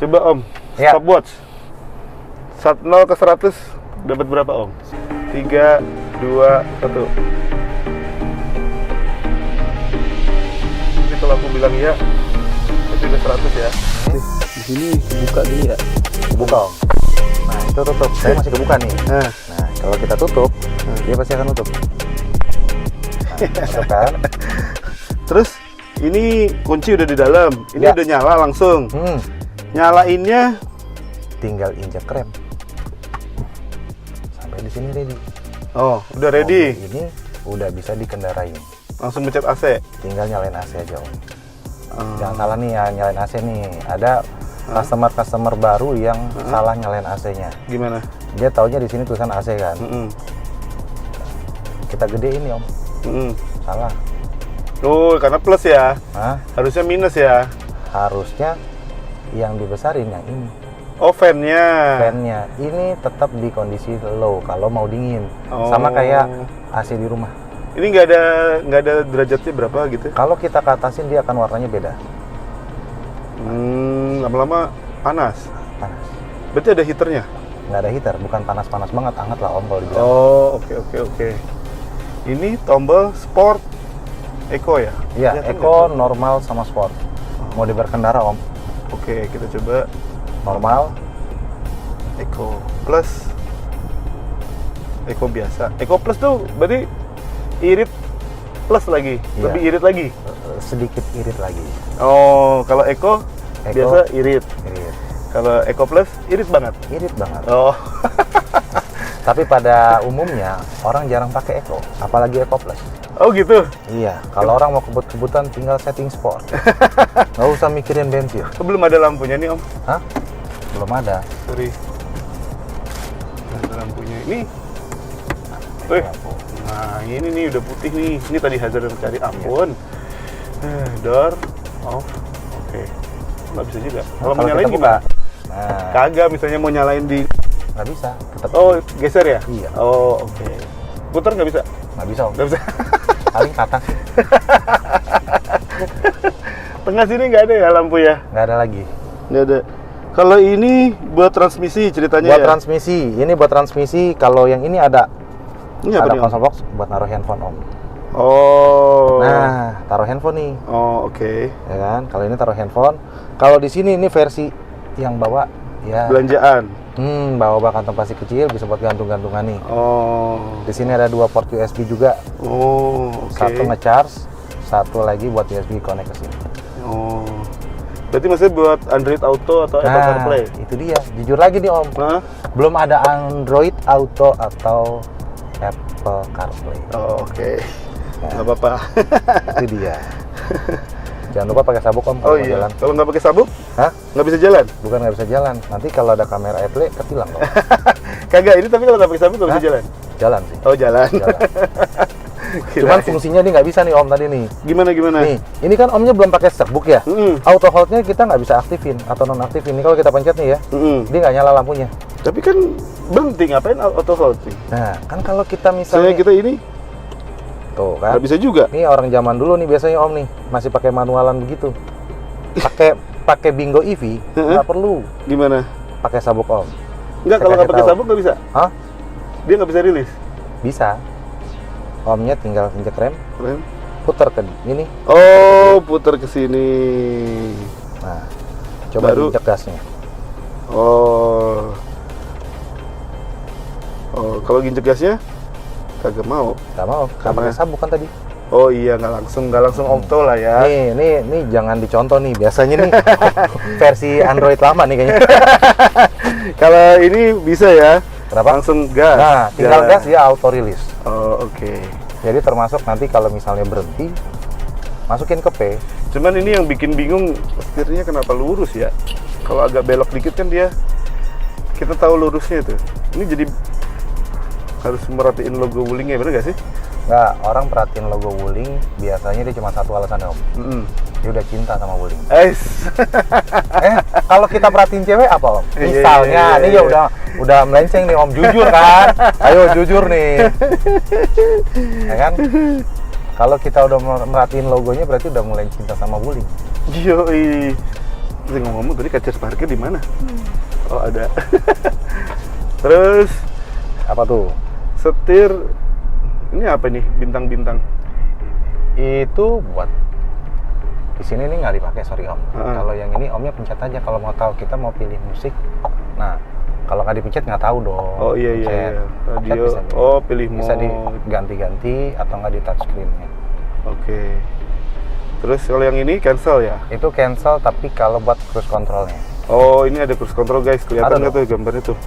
Coba Om, Ya. stopwatch. 0 ke 100 dapat berapa Om? 3, 2, 1. Jadi kalau aku bilang iya, berarti udah 100 ya. Di sini buka dulu ya. Buka Om. Nah itu tutup, saya masih kebuka nih. Nah kalau kita tutup, dia pasti akan tutup. Nah, tutup kan? Terus ini kunci udah di dalam, ini Ya. udah nyala langsung. Nyalainnya Tinggal injak rem. Sampai di sini ready. oh, udah ready. Mobil ini udah bisa dikendarain. Langsung pencet AC. Tinggal nyalain AC aja Om. Jangan salah nih ya, nyalain AC nih. Ada customer baru yang salah nyalain AC-nya. Gimana? Dia taunya di sini tulisan AC kan. Kita gedein nih Om. Salah. Oh, karena plus ya. Hah? Harusnya minus ya. Harusnya yang dibesarin yang ini. Oh, fan-nya. Fan-nya ini tetap di kondisi low kalau mau dingin. Oh. Sama kayak AC di rumah. Ini nggak ada derajatnya berapa gitu? Kalau kita ke atasin dia akan warnanya beda. Lama-lama panas. Panas. Berarti ada heaternya? Nggak ada heater, bukan panas-panas banget, hangat lah Om kalau dibilang. Oh, oke. Ini tombol sport Eco ya? Iya, Kelihatan Eco, nggak? normal sama sport. Mode berkendara Om. Oke, kita coba Normal, Eco Plus, Eco biasa. Eco Plus tuh berarti irit plus lagi, Iya. lebih irit lagi. sedikit irit lagi. Oh, kalau Eco Eco. biasa irit. Irit. Kalau Eco Plus irit banget. Irit banget. Oh, Tapi pada umumnya orang jarang pakai Eco, apalagi Eco Plus. oh gitu. Iya, kalau orang mau kebut-kebutan tinggal setting sport. Nggak usah mikirin bensin. Belum ada lampunya nih Om. Hah? Belum ada. Sorry. Nggak ada lampunya ini. Wih. Nah ini nih udah putih nih. Ini tadi hazard yang cari ampun. Door off. Oke. Nggak bisa juga. Kalau mau nyalain kita gimana? Nah, Kagak. Misalnya mau nyalain di. nggak bisa. Tetap Oh geser ya? Iya. Oh oke. Putar nggak bisa? nggak bisa Om. Nggak bisa. Paling ke atas. Tengah sini nggak ada ya lampu ya? Nggak ada lagi. Nggak ada. Kalau ini buat transmisi ceritanya Buat ya? transmisi, ini buat transmisi. Kalau yang ini ada Ini apa ada nih, Om? console box buat naruh handphone Om. Oh. Nah, taruh handphone nih, Oh oke. ya kan? Kalau ini taruh handphone. Kalau di sini ini versi yang bawa ya. Belanjaan. Bawa bak kantong plastik kecil bisa buat gantung-gantungan nih. Oh. Di sini ada 2 port USB juga. Oh, oke. Satu nge-charge, satu lagi buat USB connect ke sini. Oh. Berarti maksudnya buat Android Auto atau Apple CarPlay? Itu dia. Jujur lagi nih Om, Hah? belum ada Android Auto atau Apple CarPlay. Oh, oke. Nah. Nggak apa-apa. Itu dia. Jangan lupa pakai sabuk Om Oh kalau mau iya. jalan. Kalau nggak pakai sabuk, Hah? nggak bisa jalan? Bukan nggak bisa jalan. Nanti kalau ada kamera Apple ketilang dong. Kagak, ini tapi kalau nggak pakai sabuk nggak bisa Hah? jalan? Jalan sih. Oh, jalan. Jalan. Kirain. Cuman fungsinya dia nggak bisa nih Om tadi nih. Gimana? Nih, ini kan Omnya belum pakai stroke ya. Mm-mm. Auto hold-nya kita nggak bisa aktifin atau nonaktifin. Ini kalau kita pencet nih ya, Mm-mm. dia nggak nyala lampunya. Tapi kan berhenti, ngapain auto hold sih? Nah, kan kalau kita Misalnya misalnya kita ini tuh kan, nggak bisa juga. ini orang zaman dulu nih biasanya Om nih masih pakai manualan begitu. Pakai Bingo EV nggak perlu Gimana? pakai sabuk Om. Nggak, Saya kalau nggak kasih pakai tahu. sabuk nggak bisa? Hah? Dia nggak bisa rilis? Bisa. Omnya tinggal injek rem, Keren. putar ke ini. Oh, putar ke sini. Nah, coba Baru- injek gasnya. Oh. Oh, kalau ginjek gasnya kagak mau. Nggak mau, nggak Karena- pakai sabuk kan tadi. Oh iya, nggak langsung auto lah ya. Nih jangan dicontoh nih. Biasanya nih versi Android lama nih kayaknya. Kalau ini bisa ya, Berapa? langsung gas. Nah, tinggal jalan. gas dia auto release. Oh oke. Jadi termasuk nanti kalau misalnya berhenti, masukin ke P. Cuman ini yang bikin bingung, setirnya kenapa lurus ya? Kalau agak belok dikit kan dia, kita tahu lurusnya tuh. Ini jadi harus merhatiin logo Wuling-nya, bener gak sih? Nggak, orang perhatiin logo Wuling, biasanya dia cuma satu alasannya Om. Dia udah cinta sama Wuling. Kalau kita perhatiin cewek apa Om? Misalnya, Iya. nih ya udah melenceng nih Om, jujur kan? Ayo jujur nih. Ya kan? Kalau kita udah merhatiin logonya berarti udah mulai cinta sama Wuling. Yoi. Terus ngomong tadi kaca parkir di mana? Oh ada. Terus Apa tuh? setir ini apa nih bintang-bintang? Itu buat di sini nih nggak dipakai, sorry om. Heeh. Kalau yang ini omnya pencet aja kalau mau tahu kita mau pilih musik. Nah, kalau nggak dipencet nggak tahu dong. Oh iya iya, Pencet. iya. Pencet Radio. bisa, Oh pilih bisa mode. diganti-ganti atau nggak di touchscreen-nya. Oke. Terus kalau yang ini cancel ya? Itu cancel tapi kalau buat cruise controlnya. Oh ini ada cruise control guys, kelihatan Ada nggak tuh gambarnya tuh?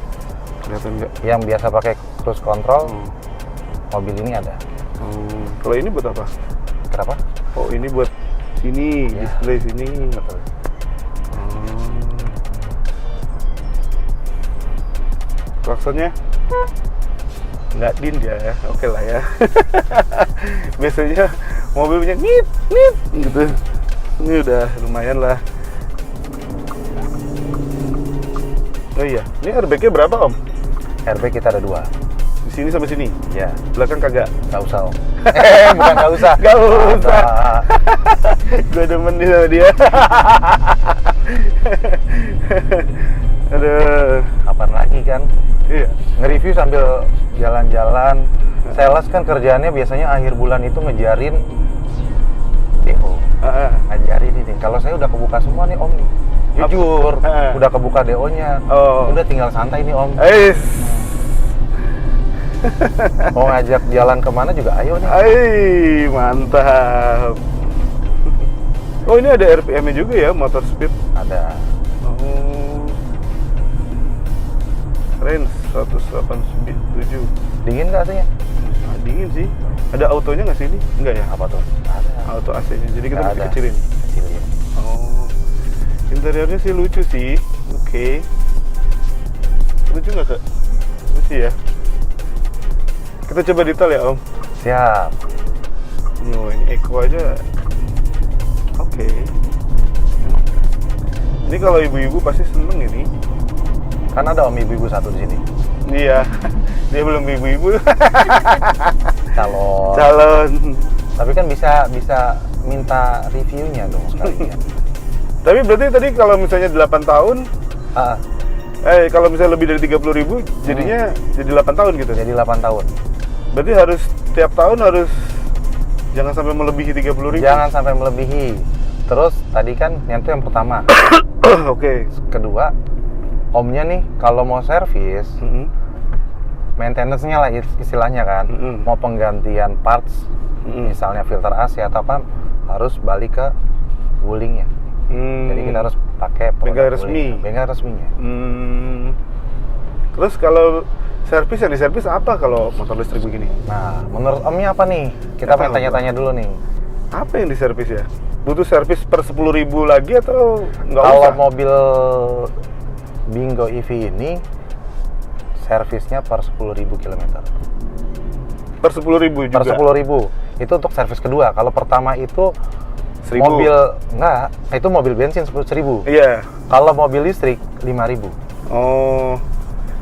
Kelihatan nggak? Yang biasa pakai cruise control, Hmm. mobil ini ada. Kalau ini buat apa? Kenapa? Oh ini buat sini, Ya. display sini. Betul. Klaksonnya nggak din dia ya, oke lah ya. Biasanya mobilnya nit nit gitu. Ini udah lumayan lah. Oh iya, ini airbagnya berapa om? Airbag kita ada 2. Di sini sama sini, Ya, belakang kagak? nggak usah om. Bukan nggak usah. Nggak usah. Ada. Gue demen nih sama dia. Aduh, Kapan lagi kan? iya. Nge-review sambil jalan-jalan. Sales kan kerjaannya biasanya akhir bulan itu ngejarin DO. Ngajarin ini. Kalau saya udah kebuka semua nih om nih. Jujur, udah kebuka DO-nya. Oh. Udah tinggal santai nih om. Ais, Mau ngajak jalan kemana juga ayo nih. mantap. Oh ini ada RPM-nya juga ya, motor speed. Ada. Oh. Range 187. Dingin nggak sih? Nah, dingin sih. Ada autonya nggak sih ini? Enggak ya? Apa tuh? Ada. Auto AC-nya. Jadi kita Nggak mesti ada. kecilin. Kecilin. Oh. Interiornya sih lucu sih. Oke. Lucu nggak kak? Lucu ya. Kita coba detail ya om. Siap. Oh, ini Eco aja. Oke. Ini kalau ibu-ibu pasti seneng ini. Kan ada om ibu-ibu satu di sini. Iya. Dia belum ibu-ibu. Calon. Calon. Tapi kan bisa minta reviewnya dong sekalian. Tapi berarti tadi kalau misalnya 8 tahun, Ah, kalau misalnya lebih dari 30.000 jadinya jadi 8 tahun gitu. jadi 8 tahun. Berarti harus tiap tahun harus jangan sampai melebihi 30.000. Jangan sampai melebihi. Terus tadi kan yang itu yang pertama. Oke. Kedua, omnya nih kalau mau servis, Mm-mm. maintenance-nya lah istilahnya kan. Mm-mm. Mau penggantian parts, Mm-mm. misalnya filter AC atau apa, harus balik ke wuling-nya. Jadi kita harus pakai Bengkel produk resmi. wuling-nya. Bengkel resminya. Terus kalau servis yang diservis apa kalau motor listrik begini? Nah, menurut omnya apa nih? Kita Apa, pengen tanya-tanya dulu nih. Apa yang diservis ya? Butuh servis per 10.000 lagi atau nggak Kalau usah? mobil Bingo EV ini servisnya per 10.000 km. Per 10.000 juga? Per 10.000. Itu untuk servis kedua. Kalau pertama itu 1.000? mobil enggak, itu mobil bensin 10.000. Iya. Kalau mobil listrik 5.000. Oh.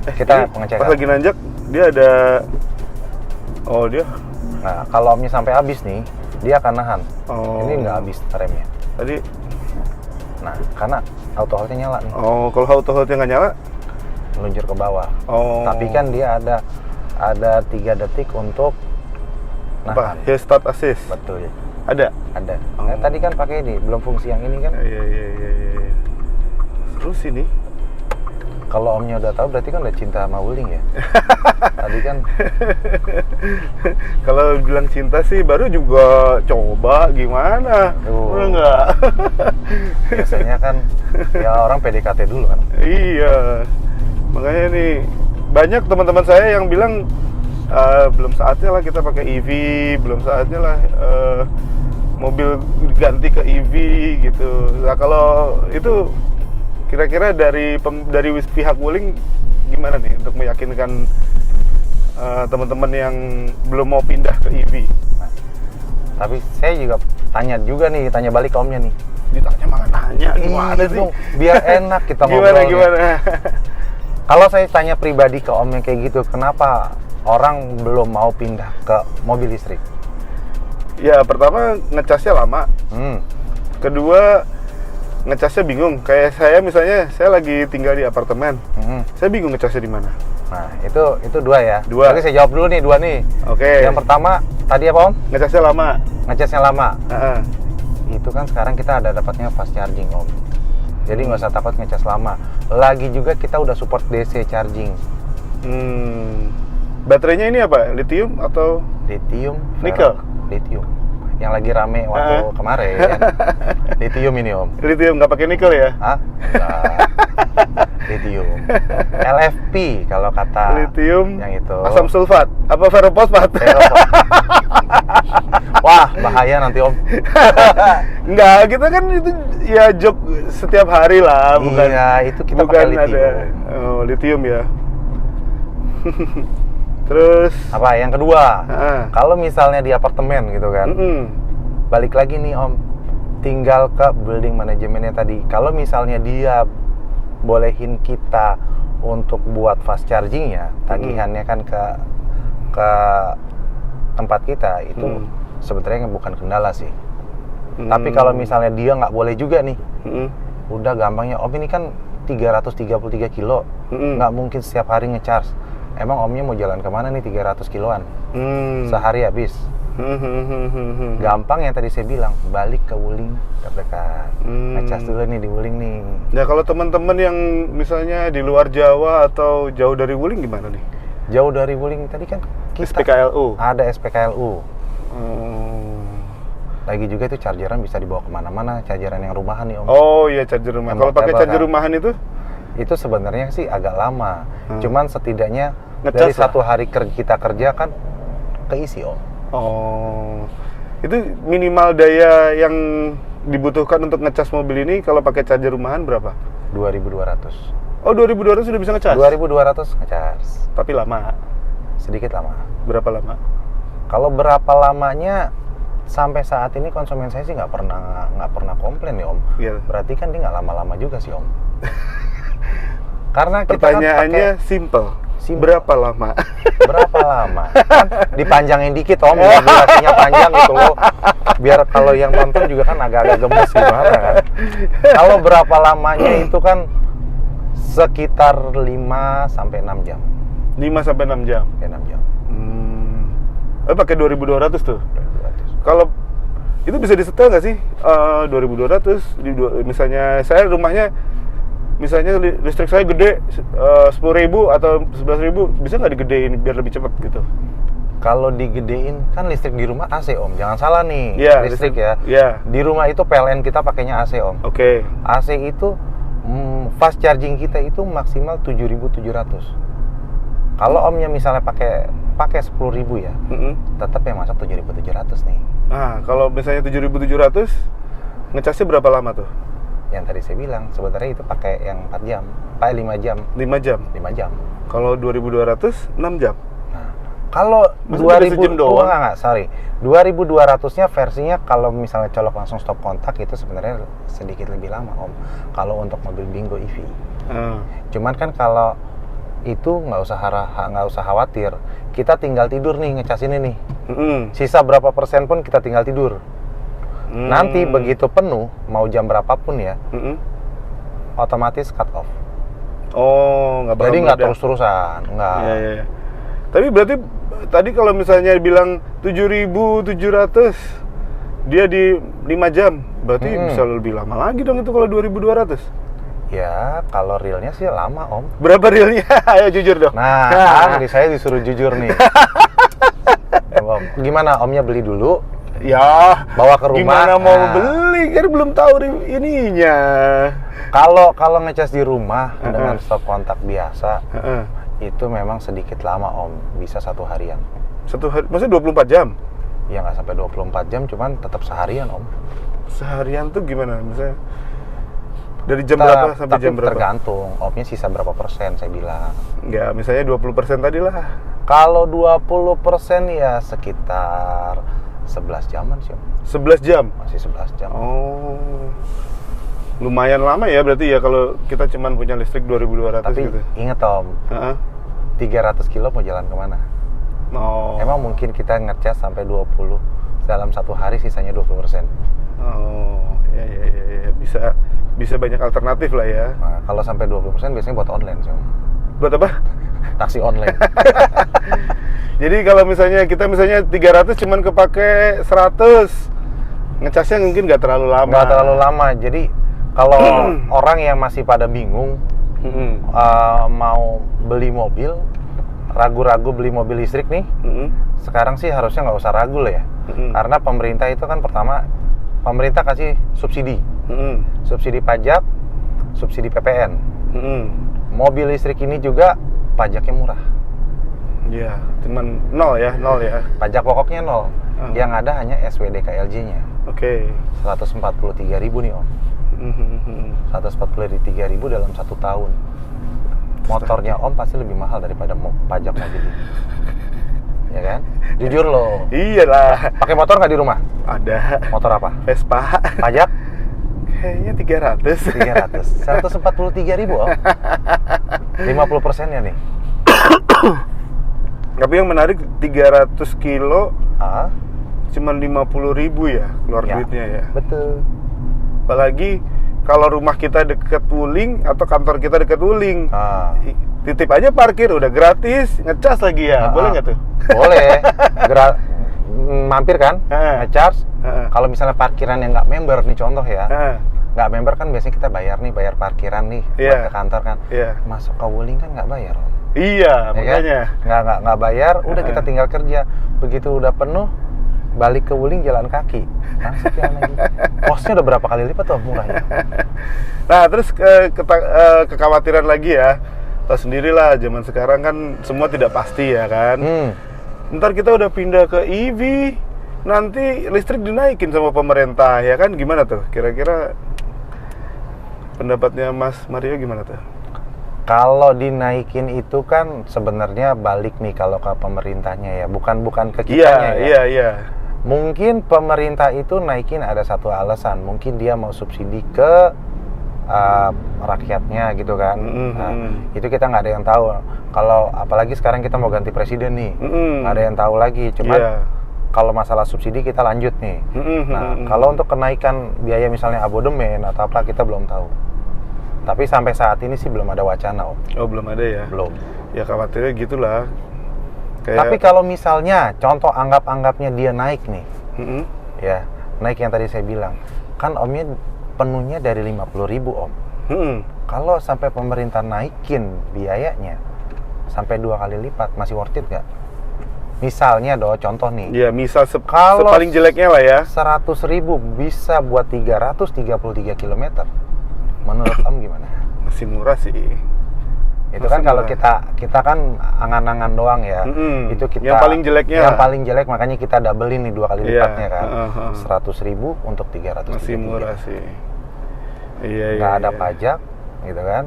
Kita ini pengecekan. pas lagi nanjak dia ada. Oh dia. Nah, kalau omnya sampai habis nih, dia akan nahan. Oh. Ini nggak habis remnya. Tadi. Nah, karena auto hold-nya nyala nih, Oh, kalau auto hold-nya nggak nyala? meluncur ke bawah. Oh. Tapi kan dia ada 3 detik untuk apa? nahan. Ya start assist. Betul ya. Ada. Ada. Oh. Nah, tadi kan pakai ini, belum fungsi yang ini kan. Iya. Terus ini. Kalau omnya udah tahu berarti kan udah cinta sama wuling ya. Tadi kan Kalau bilang cinta sih baru juga coba gimana? Oh. Udah nggak? biasanya kan ya orang PDKT dulu kan. Iya. Makanya nih banyak teman-teman saya yang bilang belum saatnya lah kita pakai EV, belum saatnya lah mobil ganti ke EV gitu. Nah kalau itu kira-kira dari pihak Wuling gimana nih untuk meyakinkan teman-teman yang belum mau pindah ke EV? Nah, tapi saya juga tanya balik ke omnya nih. Ditanya malah nanya gimana sih? Dong, biar enak kita Gimana? ngobrolnya. Kalau saya tanya pribadi ke om yang kayak gitu, kenapa orang belum mau pindah ke mobil listrik? Ya pertama ngecasnya lama. Kedua ngecasnya bingung. Kayak saya misalnya, saya lagi tinggal di apartemen. Saya bingung ngecasnya di mana. Nah, itu dua ya. Dua. Jadi saya jawab dulu nih, dua nih. Oke. Yang pertama, tadi apa Om? Ngecasnya lama. Ngecasnya lama. Heeh. Itu kan sekarang kita ada dapatnya fast charging Om. Jadi nggak usah takut ngecas lama. Lagi juga kita udah support DC charging. Baterainya ini apa? Lithium atau Lithium, nikel? Lithium. Yang lagi rame waktu kemarin. Lithium ini Om. Lithium, nggak pakai nikel ya? Hah? Enggak. Lithium. LFP kalau kata Lithium, yang itu. asam sulfat, apa ferrofosfat? Wah, bahaya nanti Om. Enggak, kita kan itu ya jok setiap hari lah, bukan? Iya, itu kita bukan pakai lithium. Ada, lithium ya. Terus Apa? Yang kedua, kalau misalnya di apartemen gitu kan, balik lagi nih Om, tinggal ke building manajemennya tadi. Kalau misalnya dia bolehin kita untuk buat fast chargingnya, tagihannya kan ke tempat kita itu sebenarnya bukan kendala sih. Tapi kalau misalnya dia nggak boleh juga nih, udah gampangnya Om ini kan 333 kilo, nggak mungkin setiap hari ngecharge. Emang Omnya mau jalan kemana nih 300 kiloan? Sehari habis. Gampang yang tadi saya bilang, balik ke Wuling terdekat. Ngecas dulu nih di Wuling nih. Ya kalau teman-teman yang misalnya di luar Jawa atau jauh dari Wuling gimana nih? Jauh dari Wuling tadi kan kita SPKLU. ada SPKLU. Lagi juga itu chargeran bisa dibawa kemana-mana, chargeran yang rumahan nih Om. Oh iya, charger rumah. Kalau pakai charger rumahan itu sebenarnya sih agak lama. Cuman setidaknya Ngecas dari lah. satu hari kita kerja kan keisi Om. Oh, itu minimal daya yang dibutuhkan untuk ngecas mobil ini kalau pakai charger rumahan berapa? 2.200. Oh, 2.200 sudah bisa ngecas? 2.200 ngecas. Tapi lama. Sedikit lama. Berapa lama? Kalau berapa lamanya, sampai saat ini konsumen saya sih nggak pernah komplain ya Om. Iya. Berarti kan dia nggak lama-lama juga sih Om. Karena kita Pertanyaannya kan simple. Simple. Berapa lama? berapa lama? Kan dipanjangin dikit Om, biar durasinya panjang gitu loh. Biar kalau yang nonton juga kan agak-agak gemes gimana kan. Kalau berapa lamanya itu kan sekitar 5 sampai 6 jam. 5 sampai 6 jam. Kayak 6 jam. Pakai 2.200 tuh. 2.200. Kalau itu bisa disetel nggak sih? 2.200 misalnya saya rumahnya misalnya listrik saya gede 10.000 atau 11.000, bisa nggak digedein biar lebih cepat gitu? Kalau digedein kan listrik di rumah AC Om, jangan salah nih. Iya, listrik ya. Iya. Di rumah itu PLN kita pakainya AC Om. Oke. AC itu fast charging kita itu maksimal 7.700. Kalau Omnya misalnya pakai 10.000 ya, tetap yang masak 7.700 nih. Nah, kalau misalnya 7.700, ngecasnya berapa lama tuh? Yang tadi saya bilang, sebenarnya itu pakai yang 4 jam, pakai 5 jam. 5 jam. 5 jam. Kalau 2.200, 6 jam. Nah, kalau Maksudnya beda sejam doang? enggak, sorry. 2.200-nya versinya kalau misalnya colok langsung stop kontak itu sebenarnya sedikit lebih lama Om. Kalau untuk mobil Bingo EV. Cuman kan kalau itu nggak usah khawatir. Kita tinggal tidur nih ngecas ini nih. Sisa berapa persen pun kita tinggal tidur. Nanti begitu penuh, mau jam berapapun ya, otomatis cut off. Oh, nggak bakal Jadi nggak meledak. terus-terusan, nggak. Iya. Tapi berarti tadi kalau misalnya bilang 7.700, dia di 5 jam, berarti bisa lebih lama lagi dong itu kalau 2.200. Ya, kalau realnya sih lama Om. Berapa realnya? Ayo jujur dong. Nah, kan saya disuruh jujur nih. Om, gimana Omnya beli dulu? Ya, Bawa ke rumah. gimana mau Nah. beli? Kan belum tahu ininya. Kalau ngecas di rumah dengan stop kontak biasa, Heeh. itu memang sedikit lama Om, bisa 1 harian. Satu hari, maksudnya 24 jam? Ya nggak sampai 24 jam, cuman tetap seharian Om. Seharian tuh gimana? Misalnya dari jam berapa sampai Tapi jam berapa? tergantung, Omnya sisa berapa persen saya bilang. Enggak, misalnya 20% tadi lah. Kalau 20% ya sekitar 11 jaman sih Om. 11 jam? Masih 11 jam. Oh, lumayan lama ya berarti ya kalau kita cuman punya listrik 2.200 Tapi gitu. inget Om, 300 kilo mau jalan kemana? Oh. Emang mungkin kita ngecas sampai 20 dalam 1 hari, sisanya 20%. Oh, ya, bisa bisa banyak alternatif lah ya. Nah, kalau sampai 20% biasanya buat online sih. Buat apa? Taksi online. Jadi kalau misalnya kita 300 cuman kepake 100, ngecasnya mungkin nggak terlalu lama. Nggak terlalu lama. Jadi kalau orang yang masih pada bingung mau beli mobil, ragu-ragu beli mobil listrik nih, sekarang sih harusnya nggak usah ragu lah ya. Karena pemerintah itu kan pertama, pemerintah kasih subsidi, subsidi pajak, subsidi PPN. Mobil listrik ini juga pajaknya murah. Iya, cuman nol ya. Pajak pokoknya nol. Yang ada hanya SWDKLJ-nya. Oke. 143.000 nih Om. 143.000 dalam 1 tahun. Motornya Om pasti lebih mahal daripada pajak mobil ini. Ya kan? Jujur loh. Iyalah. Pakai motor nggak di rumah? Ada. Motor apa? Vespa. Pajak? Kayaknya 300. 143.000 Om. 50%-nya nih. Tapi yang menarik 300 kilo cuman 50.000 ya keluar duitnya ya. Betul. Apalagi kalau rumah kita deket Wuling atau kantor kita deket Wuling, titip aja parkir udah gratis, ngecas lagi ya. Boleh nggak tuh? Boleh. Mampir kan, ngecharge. Kalau misalnya parkiran yang nggak member nih contoh ya, nggak member kan biasanya kita bayar parkiran nih buat ke kantor kan. Masuk ke Wuling kan nggak bayar. Iya, makanya kan? nggak bayar, udah kita tinggal kerja. Begitu udah penuh, balik ke Wuling jalan kaki. Masuk jalan lagi. Kosnya udah berapa kali lipat tuh murahnya. Nah, terus kekhawatiran lagi ya. Tahu sendirilah, zaman sekarang kan semua tidak pasti ya kan. Ntar kita udah pindah ke EV, nanti listrik dinaikin sama pemerintah ya kan, gimana tuh? Kira-kira pendapatnya Mas Mario gimana tuh? Kalau dinaikin itu kan sebenarnya balik nih kalau ke pemerintahnya ya, bukan ke kitanya ya. Iya. Mungkin pemerintah itu naikin ada satu alasan, mungkin dia mau subsidi ke rakyatnya gitu kan. Itu kita nggak ada yang tahu. Kalau apalagi sekarang kita mau ganti presiden nih, nggak ada yang tahu lagi. Cuman kalau masalah subsidi kita lanjut nih. Nah, kalau untuk kenaikan biaya misalnya abodemen atau apa kita belum tahu. Tapi sampai saat ini sih belum ada wacana, Om. Oh, belum ada ya? Belum. Ya khawatirnya gitulah. Tapi kalau misalnya contoh anggapnya dia naik nih, ya naik yang tadi saya bilang, kan Omnya penuhnya dari 50.000 Om. Kalau sampai pemerintah naikin biayanya sampai 2 kali lipat, masih worth it nggak? Misalnya contoh nih. Ya, misal paling jeleknya lah ya. 100.000 bisa buat 333 km. Menurut Om gimana? Masih murah sih. Itu kan kalau kita kan angan-angan doang ya. Itu kita yang paling jeleknya. Yang paling jelek makanya kita doublein nih 2 kali lipatnya kan. 100.000 untuk 300. Masih murah sih. Iya. Nggak ada pajak gitu kan.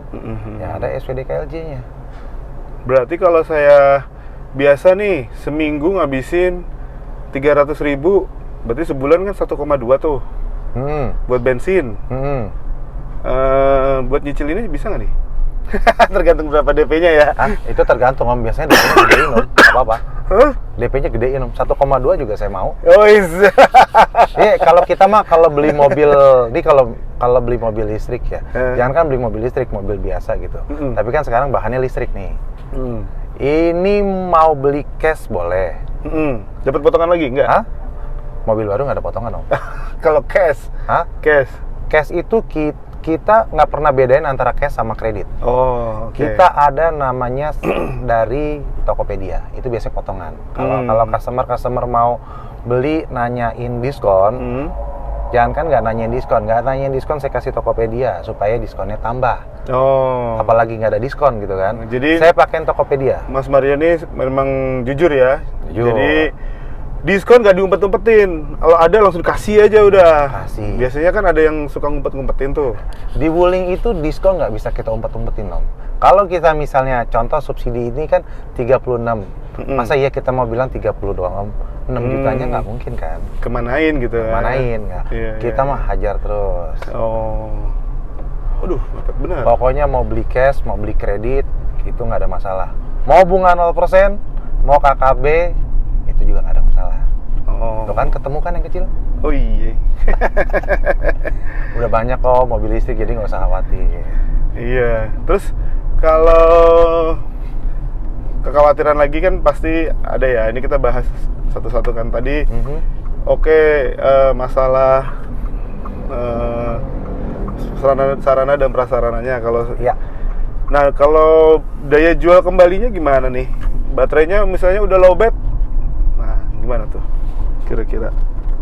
Yang ada SWDKLJ-nya. Berarti kalau saya biasa nih seminggu ngabisin 300.000, berarti sebulan kan 1,2 tuh. Buat bensin. Buat nyicil ini bisa nggak nih? Tergantung berapa DP-nya ya. Itu tergantung Om, biasanya DP-nya gedein Om, nggak apa-apa. DP-nya gedein Om, 1,2 juga saya mau. Oh iya. Kalau kita mah kalau beli mobil, kalau beli mobil listrik ya, jangan kan beli mobil listrik, mobil biasa gitu. Tapi kan sekarang bahannya listrik nih. Ini mau beli cash boleh. Dapat potongan lagi nggak? Mobil baru nggak ada potongan Om. Kalau cash? Cash itu kita nggak pernah bedain antara cash sama kredit. Oh, okay. Kita ada namanya dari Tokopedia. Itu biasanya potongan. Kalau customer mau beli nanyain diskon, jangan kan nggak nanyain diskon saya kasih Tokopedia supaya diskonnya tambah. Oh. Apalagi nggak ada diskon gitu kan. Jadi saya pakai Tokopedia. Mas Mario ini memang jujur ya. Jujur. Jadi diskon nggak diumpet-umpetin. Kalau ada langsung kasih aja udah. Kasih. Biasanya kan ada yang suka ngumpet-ngumpetin tuh. Di Wuling itu diskon nggak bisa kita umpet-umpetin Om. Kalau kita misalnya contoh subsidi ini kan 36. Masa iya kita mau bilang 30 doang Om? 6 jutanya nggak mungkin kan? Kemanain gitu. Kemanain nggak? Kita mah hajar terus. Oh. Aduh, mepet benar. Pokoknya mau beli cash, mau beli kredit, itu nggak ada masalah. Mau bunga 0%, mau KKB, itu juga nggak ada masalah. Tuh kan ketemu kan yang kecil? Oh iya. Udah banyak kok mobil listrik, jadi nggak usah khawatir. Iya. Terus kalau kekhawatiran lagi kan pasti ada ya. Ini kita bahas satu-satu kan tadi. Oke, masalah sarana dan prasarananya kalau. Ya. Nah, kalau daya jual kembalinya gimana nih? Baterainya misalnya udah lowbat. Nah, gimana tuh? Kira-kira.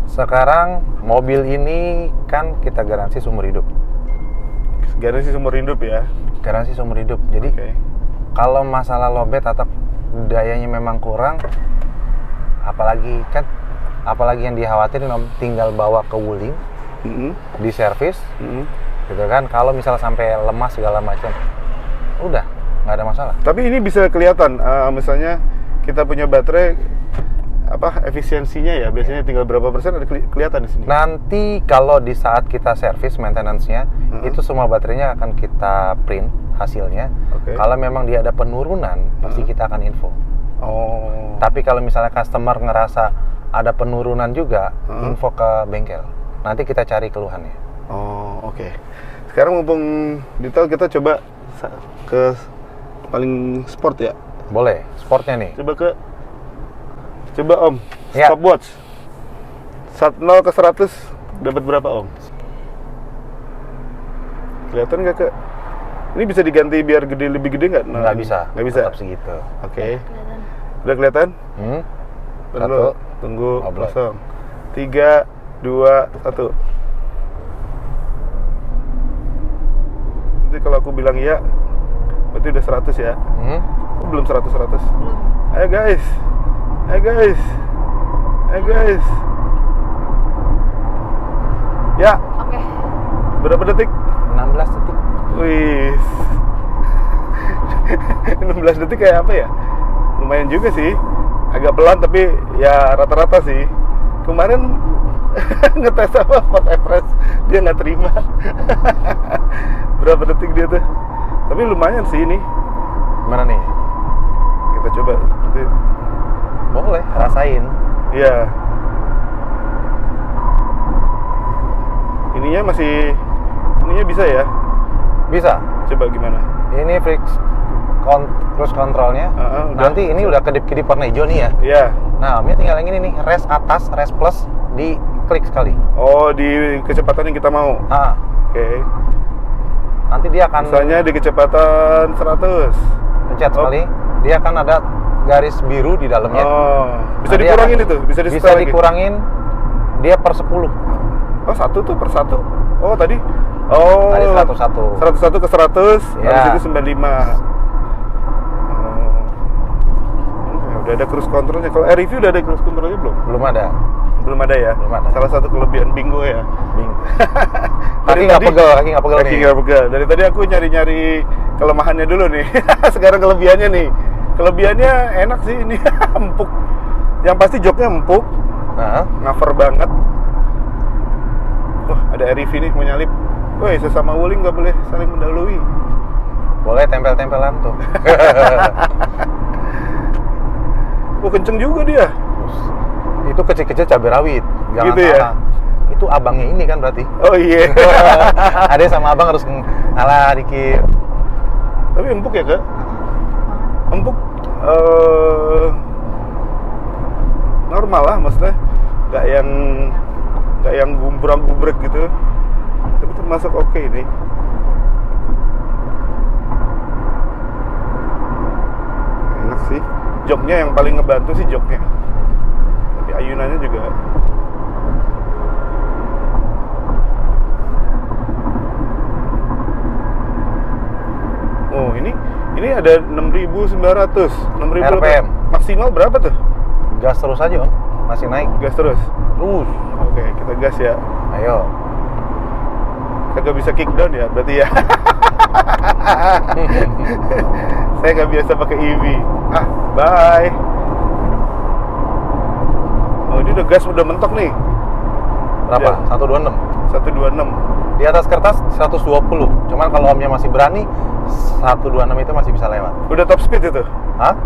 Sekarang mobil ini kan kita garansi seumur hidup. Garansi seumur hidup ya. Garansi seumur hidup. Jadi Oke. kalau masalah lowbat atau dayanya memang kurang, apalagi yang dikhawatirin Om, tinggal bawa ke wuling, di servis, gitu kan. Kalau misalnya sampai lemas segala macam, udah nggak ada masalah. Tapi ini bisa kelihatan, misalnya kita punya baterai, efisiensinya ya, biasanya tinggal berapa persen ada kelihatan di sini. Nanti kalau di saat kita servis maintenance-nya, itu semua baterainya akan kita print hasilnya. Oke. Kalau memang dia ada penurunan, pasti kita akan info. Oh. Tapi kalau misalnya customer ngerasa ada penurunan juga, info ke bengkel. Nanti kita cari keluhannya. Oh, oke. Sekarang mumpung detail, kita coba ke paling sport ya. Boleh, sportnya nih. Coba Om, Ya. stopwatch. 0 ke 100 dapat berapa Om? Kelihatan nggak ke? Ini bisa diganti biar lebih gede nggak? Nggak bisa. Nggak bisa. Tetap segitu. Oke. Udah kelihatan? Satu. Tunggu Ngobrol. kosong. 3, 2, 1. Nanti kalau aku bilang iya, berarti udah 100 ya. Oh, belum 100. Ayo guys. Ya. Oke. Berapa detik? 16 detik. Wih. 16 detik kayak apa ya? Lumayan juga sih. Agak pelan tapi ya rata-rata sih. Kemarin ngetes sama Ford Everest, dia nggak terima. Berapa detik dia tuh? Tapi lumayan sih ini. Gimana nih? Kita coba nanti. Boleh, rasain. Iya. Ininya bisa ya? Bisa. Coba gimana? Ini cruise controlnya. Udah. Nanti ini udah kedip-kedip warna hijau nih ya. Iya. Nah, Omnya tinggal yang ini nih, rest atas, rest plus, diklik sekali. Oh, di kecepatan yang kita mau. Oke. Nanti dia akan Misalnya di kecepatan 100. pencet sekali, dia akan ada garis biru di dalamnya. Oh, bisa Nah, dia dikurangin akan- itu? Bisa di Bisa dikurangin, dia per 10. Oh, 1 tuh per 1. Oh, tadi. Oh. Tadi 101. 101 ke 100, Ya. habis itu 95. Oh. Udah ada cruise controlnya. Kalau review udah ada cruise controlnya belum? Belum ada. Belum ada ya? Belum ada. Salah satu kelebihan Bingo ya. Kaki nggak pegel nih. Kaki nggak pegel. Dari tadi aku nyari-nyari kelemahannya dulu nih. Sekarang kelebihannya nih. Kelebihannya enak sih ini. Empuk. Yang pasti joknya empuk. Nah, Ngover banget. Wah, ada REV nih mau nyalip. Woi, sesama wuling nggak boleh saling mendahului. boleh tempel-tempelan tuh. Wah, kenceng juga dia. Itu kecil-kecil cabai rawit. Jangan Gitu ya? salah. Itu abangnya ini kan berarti. Oh iya. Ada sama abang harus ngalah dikit. Tapi empuk ya, Kak? Empuk normal lah maksudnya. Nggak yang gumbrang-gubrek gitu. Tapi termasuk oke nih. Enak sih. Joknya yang paling ngebantu sih joknya. Tapi ayunannya juga. Oh, ini ada 6.900. 6.000 RPM. Maksimal berapa tuh? Gas terus aja om, masih naik. Gas terus. Terus. Oke, kita gas ya. Ayo. Kagak bisa kick down ya, berarti ya. Saya nggak biasa pakai EV. Bye. Oh, ini udah gas udah mentok nih. Berapa? Ya. 126. 126. Di atas kertas 120. Cuman kalau omnya masih berani, 126 itu masih bisa lewat. Udah top speed itu. Hah?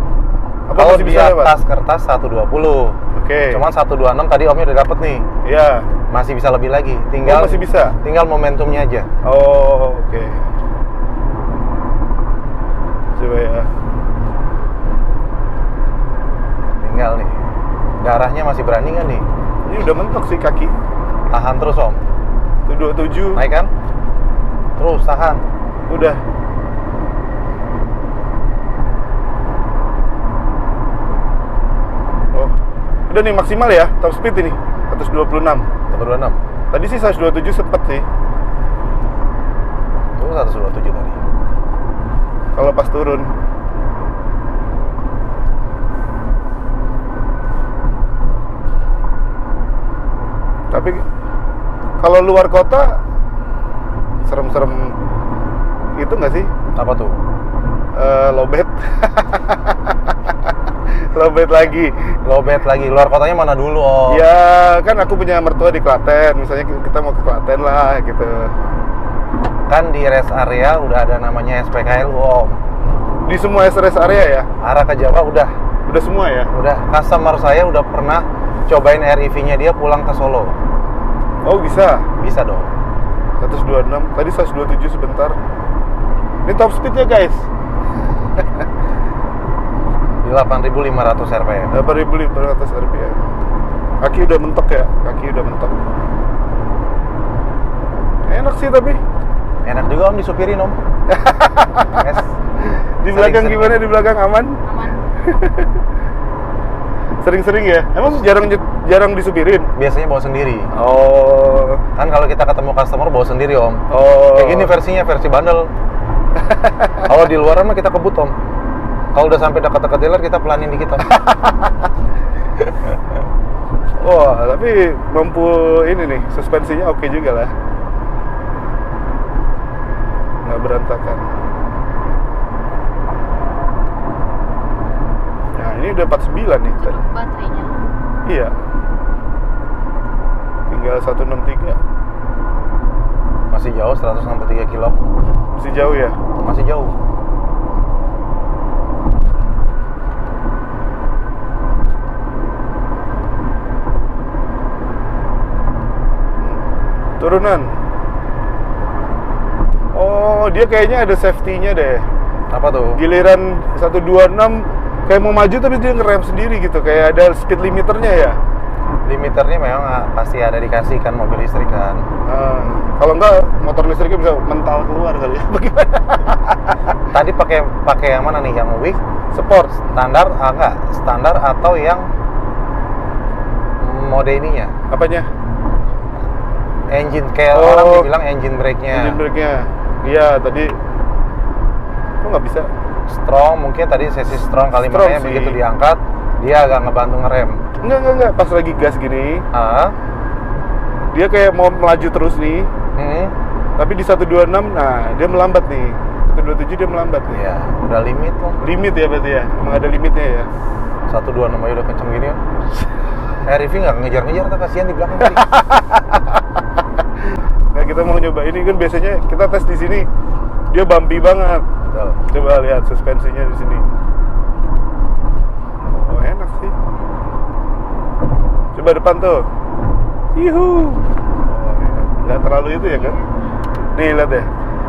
Apa Kalau masih di bisa lewat? atas kertas 120. Oke. Cuman 126 tadi Omnya udah dapet nih. Iya. Masih bisa lebih lagi. Tinggal masih bisa? Tinggal momentumnya aja. Oh, oke. Coba ya. Tinggal nih. Darahnya masih berani kan nih? Ini udah mentok sih kaki. Tahan terus Om. Tuh 27. Naik kan? Terus tahan. Udah. Oh. Udah nih maksimal ya, top speed ini. 126. 126. Tadi sih 127 sempet sih. Tuh 127 tadi. Kalau pas turun. Tapi kalau luar kota serem-serem itu nggak sih? Apa tuh? Lowbat. Lowbat lagi. Lowbat lagi. Luar kotanya mana dulu Om? Ya kan aku punya mertua di Klaten. Misalnya kita mau ke Klaten lah gitu. Kan di rest area udah ada namanya SPKLU Om. Di semua rest area ya? Arah ke Jawa udah. Udah semua ya? Udah. Customer saya udah pernah cobain REV-nya dia pulang ke Solo. Oh bisa? Bisa dong. 126, tadi 127 sebentar. Ini top speednya guys. Di 8.500 rpm. 8.500 rpm. Kaki udah mentok ya? Kaki udah mentok. Enak sih tapi. Enak juga Om disupirin Om. Yes. Di belakang Sering-sering. gimana? Di belakang aman? Aman. Sering-sering ya? Emang jarang disupirin? Biasanya bawa sendiri. Oh. Kan kalau kita ketemu customer bawa sendiri Om. Oh. Kayak gini versinya, versi bandel. Kalau di luar mah kita kebut Om. Kalau udah sampai dekat-dekat dealer kita pelanin dikit Om. Wah, tapi mampu ini nih, suspensinya oke juga lah. Nggak berantakan. Nah, ini udah 49 nih tadi. Cukup baterainya. Iya. Tinggal 163. Masih jauh 163 kilo. Masih jauh ya? Masih jauh. Turunan. Oh, dia kayaknya ada safety-nya deh. Apa tuh? Giliran 126 kayak mau maju tapi dia ngerem sendiri gitu. Kayak ada speed limiternya ya. Limiternya memang pasti ada dikasih kan mobil listrik kan. Kalau enggak motor listriknya bisa mental keluar kali ya. Bagaimana? Tadi pakai yang mana nih? Yang weak, Sport. standar, enggak, standar atau yang mode ininya? Apanya? Engine kayak Oh. orang dibilang engine brake-nya. Engine brake-nya. Iya, tadi kok nggak bisa? Strong, mungkin tadi sesi strong kali Strong makanya sih. begitu diangkat dia agak ngebantu ngerem. Enggak. Pas lagi gas gini, Ah, dia kayak mau melaju terus nih. Tapi di 126, nah dia melambat nih. 127 dia melambat nih. iya, udah limit loh. Limit ya berarti ya? Emang ada limitnya ya? 126 aja udah kenceng gini kan. REV nggak ngejar-ngejar tuh, kasihan di belakang tadi. Nah kita mau nyoba ini kan biasanya kita tes di sini dia bumpy banget. Betul. Coba lihat suspensinya di sini. Oh enak sih. Coba depan tuh. Yuhu. Oh, iya. Nggak terlalu itu ya kan? Nih lihat deh.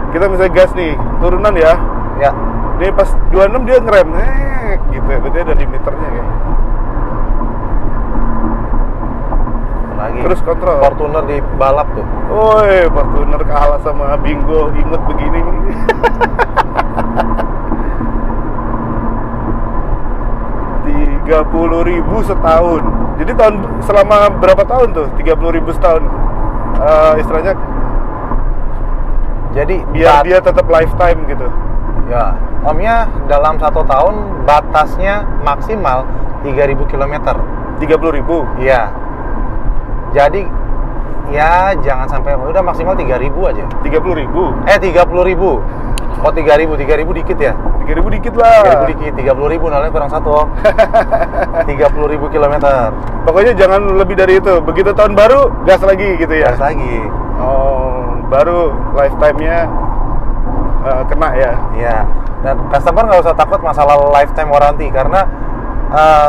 Kita misalnya gas nih, turunan ya. Ya, Nih pas 26 dia ngerem, gitu ya. Berarti ada limiternya kayaknya. lagi. Terus kontrol. Fortuner di balap tuh. Woi, Fortuner kalah sama Bingo, imut begini. Rp30.000 setahun. Jadi selama berapa tahun tuh? 30.000 setahun. Istilahnya Jadi biar dia tetap lifetime gitu. ya, Omnya dalam 1 tahun batasnya maksimal 3.000 km. 30.000. Iya. Jadi ya jangan sampai udah maksimal 3.000 aja. 30.000. 30.000. Oh 3.000 dikit ya? 3.000 dikit lah. 3.000 dikit, 30.000 nolnya kurang 1 Om. 30.000 km. Pokoknya jangan lebih dari itu. Begitu tahun baru gas lagi gitu ya. Gas lagi. Oh, baru lifetime-nya kena ya. Iya. Dan customer nggak usah takut masalah lifetime warranty karena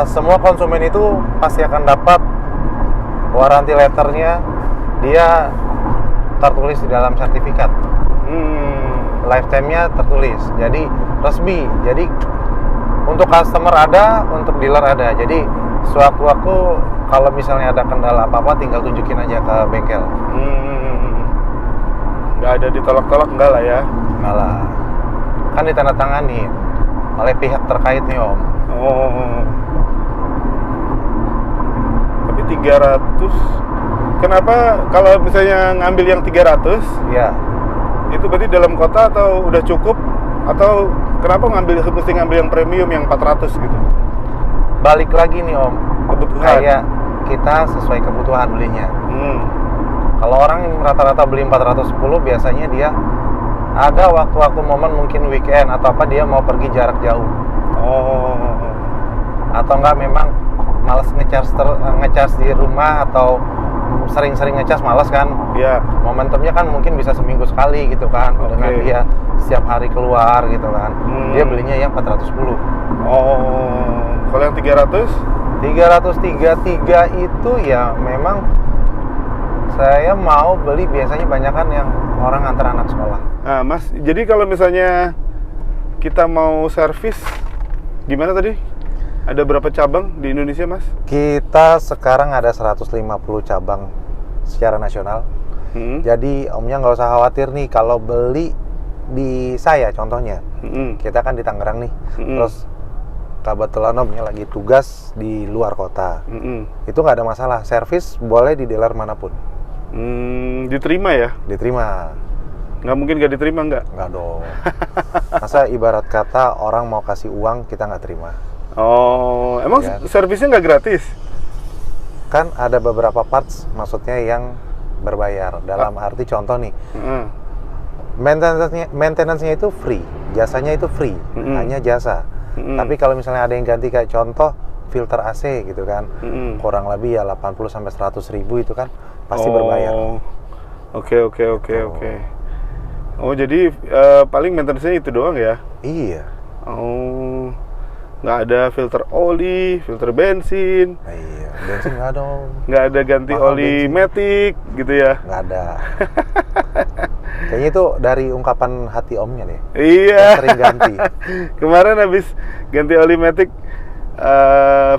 Semua konsumen itu pasti akan dapat warranty letternya, dia tertulis di dalam sertifikat. Lifetime-nya tertulis, jadi resmi. Jadi untuk customer ada, untuk dealer ada. Jadi sewaktu-waktu kalau misalnya ada kendala apa-apa, tinggal tunjukin aja ke bengkel. Nggak ada ditolak-tolak, enggak lah ya? Enggak lah, kan ditandatangani oleh pihak terkait nih Om. Oh. Tapi 300, kenapa kalau misalnya ngambil yang 300? Iya. Itu berarti dalam kota atau udah cukup? Atau kenapa mesti ngambil yang premium yang 400 gitu? Balik lagi nih Om, Kebutuhan. kayak kita sesuai kebutuhan belinya. Kalau orang yang rata-rata beli 410, biasanya dia ada waktu-waktu momen mungkin weekend atau apa, dia mau pergi jarak jauh. Oh. Atau enggak memang males ngecas di rumah, atau sering-sering ngecas males kan. Ya. Momentumnya kan mungkin bisa seminggu sekali gitu kan. Dengan dia setiap hari keluar gitu kan. Dia belinya yang 410. Oh. Kalau yang 300? 333 itu ya memang saya mau beli biasanya banyakan yang orang antar anak sekolah. Nah, Mas, jadi kalau misalnya kita mau servis, gimana tadi? Ada berapa cabang di Indonesia, Mas? Kita sekarang ada 150 cabang secara nasional. Jadi Omnya nggak usah khawatir nih kalau beli di saya contohnya. Kita kan di Tangerang nih. Terus kebetulan Omnya lagi tugas di luar kota. Itu nggak ada masalah. Servis boleh di dealer manapun. Diterima ya? Diterima. Nggak mungkin nggak diterima, nggak? Nggak dong. Masa ibarat kata orang mau kasih uang kita nggak terima. Oh, emang Ya. servisnya nggak gratis? Kan ada beberapa parts maksudnya yang berbayar. Dalam arti contoh nih, maintenance-nya itu free, jasanya itu free, hanya jasa. Tapi kalau misalnya ada yang ganti kayak contoh filter AC gitu kan, kurang lebih ya 80-100 ribu itu kan pasti berbayar. Oke. Oh, jadi paling maintenance-nya itu doang ya? Iya. Oh, nggak ada filter oli, filter bensin. Iya, bensin nggak dong. Nggak ada ganti Mahal oli bensin. matic gitu ya? Nggak ada. Kayaknya itu dari ungkapan hati Omnya deh. Iya. Yang sering ganti. Kemarin habis ganti oli matic,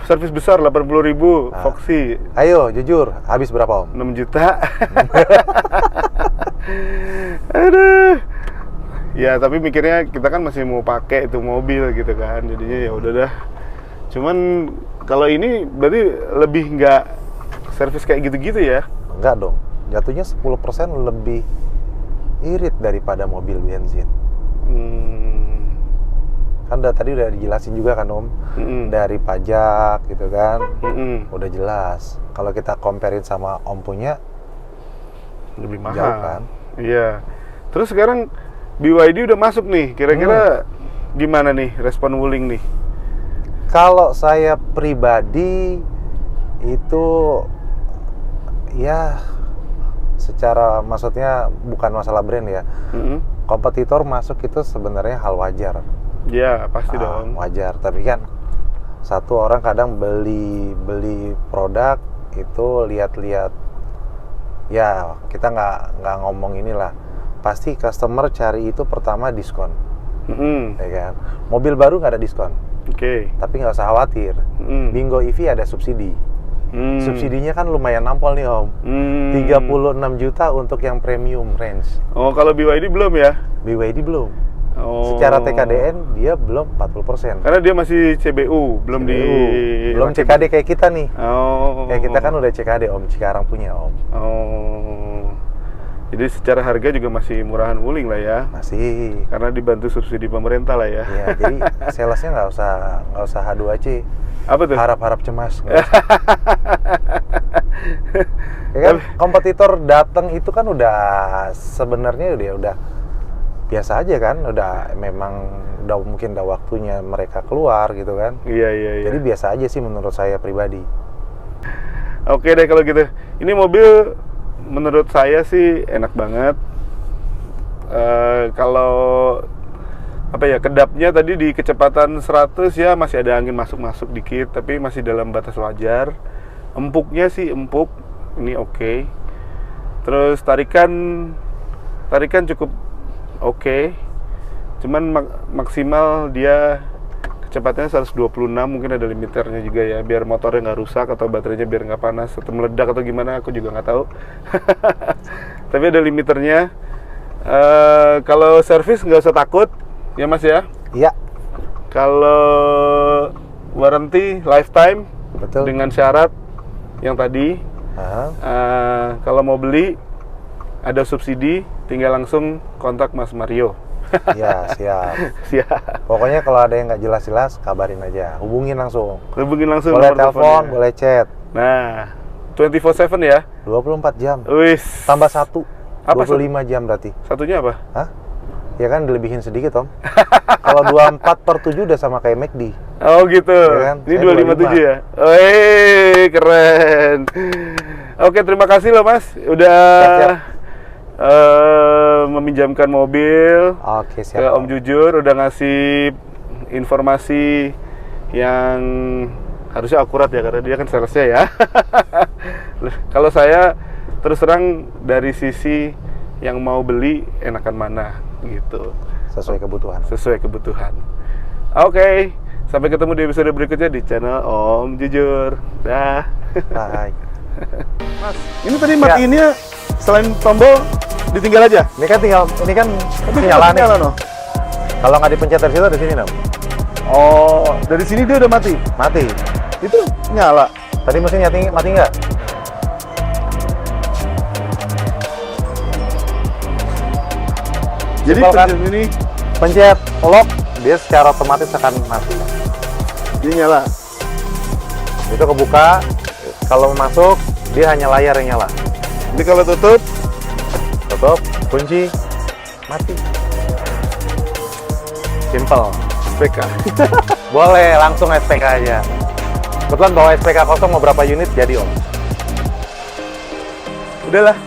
servis besar 80.000 Foxy. Ayo, jujur, habis berapa Om? 6 juta. Aduh. Ya, tapi mikirnya kita kan masih mau pakai itu mobil gitu kan. Jadinya ya udah dah. Cuman kalau ini berarti lebih nggak servis kayak gitu-gitu ya? Enggak dong. Jatuhnya 10% lebih irit daripada mobil bensin. Kan tadi udah dijelasin juga kan Om, dari pajak gitu kan, udah jelas. Kalau kita comparein sama Om punya, lebih mahal. jauh kan? Iya. Terus sekarang BYD udah masuk nih. Kira-kira gimana nih respon Wuling nih? Kalau saya pribadi itu ya secara maksudnya bukan masalah brand ya. Kompetitor masuk itu sebenarnya hal wajar. Ya, pasti dong. Wajar, tapi kan satu orang kadang beli produk itu lihat-lihat, ya kita nggak ngomong inilah, pasti customer cari itu pertama diskon, ya kan. Mobil baru nggak ada diskon, tapi nggak usah khawatir. Bingo EV ada subsidi. Subsidinya kan lumayan nampol nih Om, 36 juta untuk yang premium range. Oh, kalau BYD belum ya? BYD belum. Oh. Secara TKDN dia belum 40%. Karena dia masih CBU, belum belum CKD kayak kita nih. Oh. Kayak kita kan udah CKD Om, Cikarang punya Om. Oh. Jadi secara harga juga masih murahan Wuling lah ya? Masih. Karena dibantu subsidi pemerintah lah ya? Iya, jadi salesnya nggak usah H2C. Apa tuh? Harap-harap cemas. Ya kan, kompetitor datang itu kan udah sebenarnya udah biasa aja kan, udah mungkin udah waktunya mereka keluar gitu kan. Iya. Jadi biasa aja sih menurut saya pribadi. Oke deh kalau gitu. Ini mobil menurut saya sih enak banget. Kalau apa ya, kedapnya tadi di kecepatan 100 ya masih ada angin masuk-masuk dikit, tapi masih dalam batas wajar. Empuknya sih empuk, ini oke. Terus tarikan cukup oke. Cuman maksimal dia kecepatannya 126, mungkin ada limiternya juga ya, biar motornya nggak rusak atau baterainya biar nggak panas atau meledak atau gimana, aku juga nggak tahu. Tapi ada limiternya. Kalau servis nggak usah takut ya Mas ya. Iya. Kalau warranty lifetime, Betul. dengan syarat yang tadi. Kalau mau beli ada subsidi, tinggal langsung kontak Mas Mario. Iya, siap. Siap. Pokoknya kalau ada yang nggak jelas-jelas, kabarin aja. Hubungin langsung. Hubungin langsung. Boleh nomor telepon, teleponnya. boleh chat. Nah, 24/7 ya. 24 jam. Wis. Tambah 1. Apa 25 jam berarti. Satunya apa? Hah? Ya kan dilebihin sedikit, Om. Kalau 24/7 udah sama kayak McD. Oh gitu. Ya kan? Ini Saya 257 ya. Wih, keren. Oke, terima kasih loh Mas. Udah Siap. meminjamkan mobil Oke, siap. ke Om Jujur, udah ngasih informasi yang harusnya akurat ya, karena dia kan salesnya ya. Kalau saya terus terang dari sisi yang mau beli enakan mana gitu, Sesuai kebutuhan. sesuai kebutuhan. Oke, sampai ketemu di episode berikutnya di channel Om Jujur. Dah. Bye. Mas, ini tadi matiinnya selain tombol ditinggal aja. Ini kan nyala nih. Nyala no. Kalau nggak dipencet dari situ, di sini, Om. Oh, dari sini dia udah mati. Mati. Itu nyala. Tadi mesinnya mati nggak? Jadi Simpel kan? pencet ini Pencet lock, dia secara otomatis akan mati. dia nyala. Itu kebuka, kalau masuk, dia hanya layar yang nyala. Jadi kalau tutup, Tutup, kunci, mati. Simple. PK. Boleh, langsung SPK aja. Kebetulan bawa SPK kosong mau berapa unit jadi, Om? Udahlah.